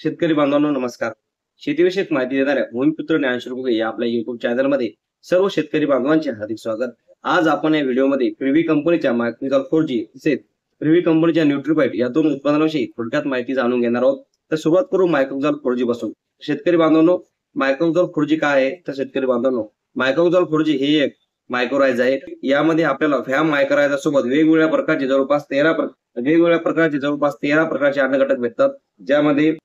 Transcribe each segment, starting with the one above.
शेतकरी बांधवांनो नमस्कार. शेतीविषयक माहिती देणाऱ्या भूमिपुत्र ज्ञानशूर घुगे या आपल्या युट्यूब चॅनलमध्ये सर्व शेतकरी बांधवांचे हार्दिक स्वागत. आज आपण या व्हिडिओमध्ये प्रिव्ही कंपनीच्या मायक्रोझॉल 4G तसेच प्रिव्ही कंपनीच्या न्यूट्रीबाईट या दोन उत्पादनांविषयी थोडक्यात माहिती जाणून घेणार आहोत. तर सुरुवात करू मायक्रोझॉल 4G पासून. शेतकरी बांधवांनो, मायक्रोझॉल 4G काय आहे तर शेतकरी बांधवांनो, मायक्रोझॉल 4G हे एक मायक्रोरायझ आहे. यामध्ये आपल्याला व्हॅम मायक्रोरायझा सोबत वेगवेगळ्या प्रकारचे जवळपास 13 प्रकारचे अन्न घटक भेटतात. ज्यामध्ये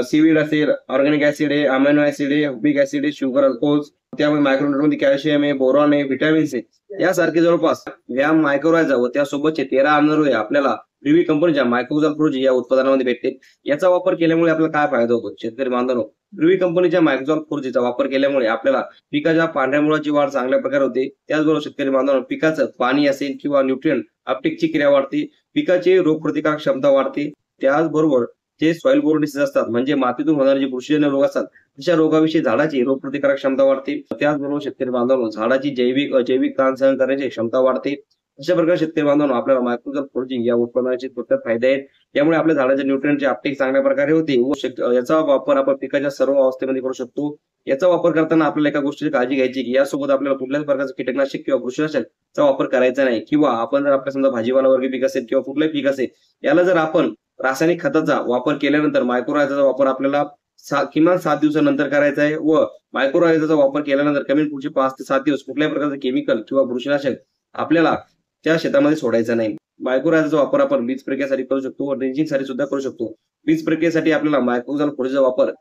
सीवीड असेल, ऑर्गॅनिक ऍसिड आहे, अमिनो ऍसिड आहे, हुबिक ऍसिड आहे, शुगर अल्कोहोल्स, त्यामुळे मायक्रोन्यूट्रनमध्ये कॅल्शियम आहे, बोरॉन आहे, व्हिटॅमिन्स आहे, यासारखे जवळपास व्यायाम मायक्रोरायझा व त्यासोबतचे 13 अन्नद्रव्ये आपल्याला प्रिव्ही कंपनीच्या मायक्रोझॉल 4G या उत्पादनामध्ये भेटते. याचा वापर केल्यामुळे आपल्याला काय फायदा होतो शेतकरी बांधवांनो? प्रिव्ही कंपनीच्या मायक्रोझॉल 4G चा वापर केल्यामुळे आपल्याला पिकाच्या पांढऱ्या मुळाची वाढ चांगल्या प्रकारे होते. त्याचबरोबर शेतकरी बांधवांनो, पिकाचं पाणी असेल किंवा न्यूट्रिएंट अपटेकची क्रिया वाढते, पिकाची रोगप्रतिकारक क्षमता वाढते. त्याचबरोबर जे सॉइल बोर्न डिसीज असतात म्हणजे मातीतून होणारे जे बुरशीजन्य रोग असतात, अशा रोगाविषयी झाडाची रोगप्रतिकारक क्षमता वाढते. त्याचबरोबर शेतकरी बांधवांनो, झाडाची जैविक अजैविक ताण सहन करण्याची क्षमता वाढते. अशा प्रकारे शेतकरी बांधवांनो, आपल्याला मायक्रोझॉल 4G या उत्पादनाचे थोडक्यात फायदे आहेत. त्यामुळे आपल्या झाडाच्या न्यूट्रिएंटचे अपटेक चांगल्या प्रकारे होते व याचा वापर आपण पिकाच्या सर्व अवस्थेमध्ये करू शकतो. याचा वापर करताना आपल्याला एका गोष्टीची काळजी घ्यायची की यासोबत आपल्याला कुठल्याच प्रकारचं कीटकनाशक किंवा बुरशीनाशकचा वापर करायचा नाही. किंवा आपण जर आपल्या समजा भाजीपाला वर्गीय पीक असेल किंवा कुठलंही पीक असेल, याला जर आपण रासायनिक खताचा वापर केल्यानंतर मायक्रोरायझाचा वापर आपल्याला किमान 7 दिवसानंतर करायचा आहे व मायक्रोरायझाचा वापर केल्यानंतर कमीत पुढचे 5 ते 7 दिवस कुठल्याही प्रकारचं केमिकल किंवा बुरशीनाशक आपल्याला त्या शेतामध्ये सोडायचा नाही. मायक्रोरायझाचा वापर आपण बीज प्रक्रियेसाठी करू शकतो व ड्रेंचिंग साठी सुद्धा करू शकतो. बीज प्रक्रियेसाठी आपल्याला मायक्रोझॉल 4G वापर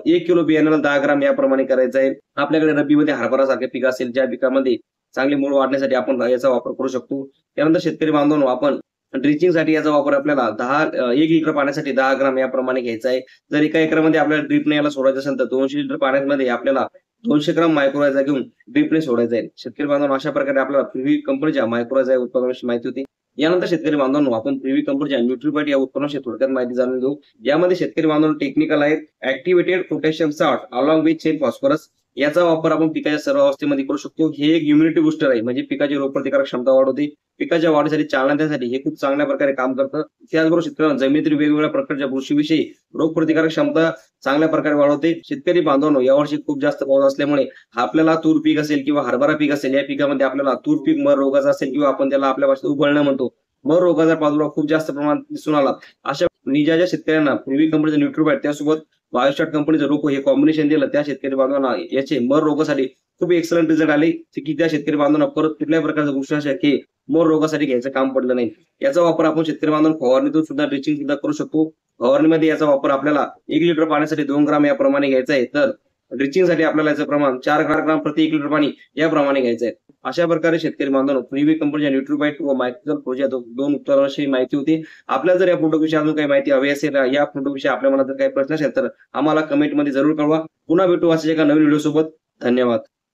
1 किलो बियाण्याला 10 ग्राम याप्रमाणे करायचा आहे. आपल्याकडे रब्बीमध्ये हरभरा सारखे पीक असेल, ज्या पिकामध्ये चांगली मूळ वाढण्यासाठी आपण याचा वापर करू शकतो. त्यानंतर शेतकरी बांधवांनो, आपण ड्रिचिंग साठी याचा वापर आपल्याला 1 लिटर पाण्यासाठी 10 ग्राम याप्रमाणे घ्यायचा आहे. जर एका एकरामध्ये आपल्याला ड्रिपने याला सोडायचं असेल तर 200 लिटर पाण्यामध्ये आपल्याला 200 ग्राम मायक्रोरायझा घेऊन ड्रिपने सोडायचं आहे. शेतकरी बांधवांनो, अशा प्रकारे आपल्याला प्रिव्ही कंपनीच्या मायक्रोरायझा या उत्पादनाविषयी माहिती होती. यानंतर शेतकरी बांधवांनो, आपण प्रिव्ही कंपनीच्या न्यूट्रीबाईट या उत्पादनाविषयी थोडक्यात माहिती जाणून घेऊ. यामध्ये शेतकरी बांधवांनो टेक्निकल आहेत. Activated potassium salt along with chain phosphorus याचा वापर आपण पिकाच्या सर्व अवस्थेमध्ये करू शकतो. हे एक इम्युनिटी बुस्टर आहे, म्हणजे पिकाची रोगप्रतिकारक क्षमता वाढवते. पिकाच्या वाढीसाठी चालना देण्यासाठी हे खूप चांगल्या प्रकारे काम करतं. त्याचबरोबर शेतकऱ्यांना जमिनीतील वेगवेगळ्या प्रकारच्या बुरशीविषयी रोगप्रतिकारक क्षमता चांगल्या प्रकारे वाढवते. शेतकरी बांधवांनो, यावर्षी खूप जास्त पाऊस असल्यामुळे आपल्याला तूर पीक असेल किंवा हरभरा पीक असेल, या पिकामध्ये आपल्याला तूर पीक मर रोगाचा असेल किंवा आपण त्याला आपल्या भाषेत उबळणं म्हणतो, मर रोगाचा प्रादुर्भाव खूप जास्त प्रमाणात दिसून आला. अशा निजाच्या शेतकऱ्यांना प्रिव्ही कंपनीचं न्यूट्रीबाईट त्यासोबत बायोस्टार्ट कंपनीचं रोको हे कॉम्बिनेशन दिलं. त्या शेतकरी बांधवांना याचे मर रोगासाठी खूप एक्सलंट रिझल्ट आले की त्या शेतकरी बांधवांना परत कुठल्याही प्रकारचं बुरशीनाशक हे मर रोगासाठी घ्यायचं काम पडलं नाही. याचा वापर आपण शेतकरी बांधवांना फवारणीतून सुद्धा ड्रिचिंग सुद्धा करू शकतो. फवारणीमध्ये याचा वापर आपल्याला 1 लिटर पाण्यासाठी 2 ग्राम याप्रमाणे घ्यायचा आहे, तर ड्रिचिंग साठी आपल्याला याचं प्रमाण 4 ग्राम प्रति 1 लिटर पाणी याप्रमाणे घ्यायचं आहे. अशा प्रकारे शेतकरी बांधवांनो, प्रिव्ही कंपनीच्या न्यूट्रीबाईट व मायक्रोझॉल 4G दोन उत्पादनांविषयी माहिती होती. आपल्याला जर या प्रोडक्ट विषयी अजून काही माहिती हवी असेल, या प्रोडक्ट विषयी आपल्या मनात जर काही प्रश्न असेल तर आम्हाला कमेंटमध्ये जरूर कळवा. पुन्हा भेटू अशाच एका नवीन व्हिडिओ सोबत. धन्यवाद.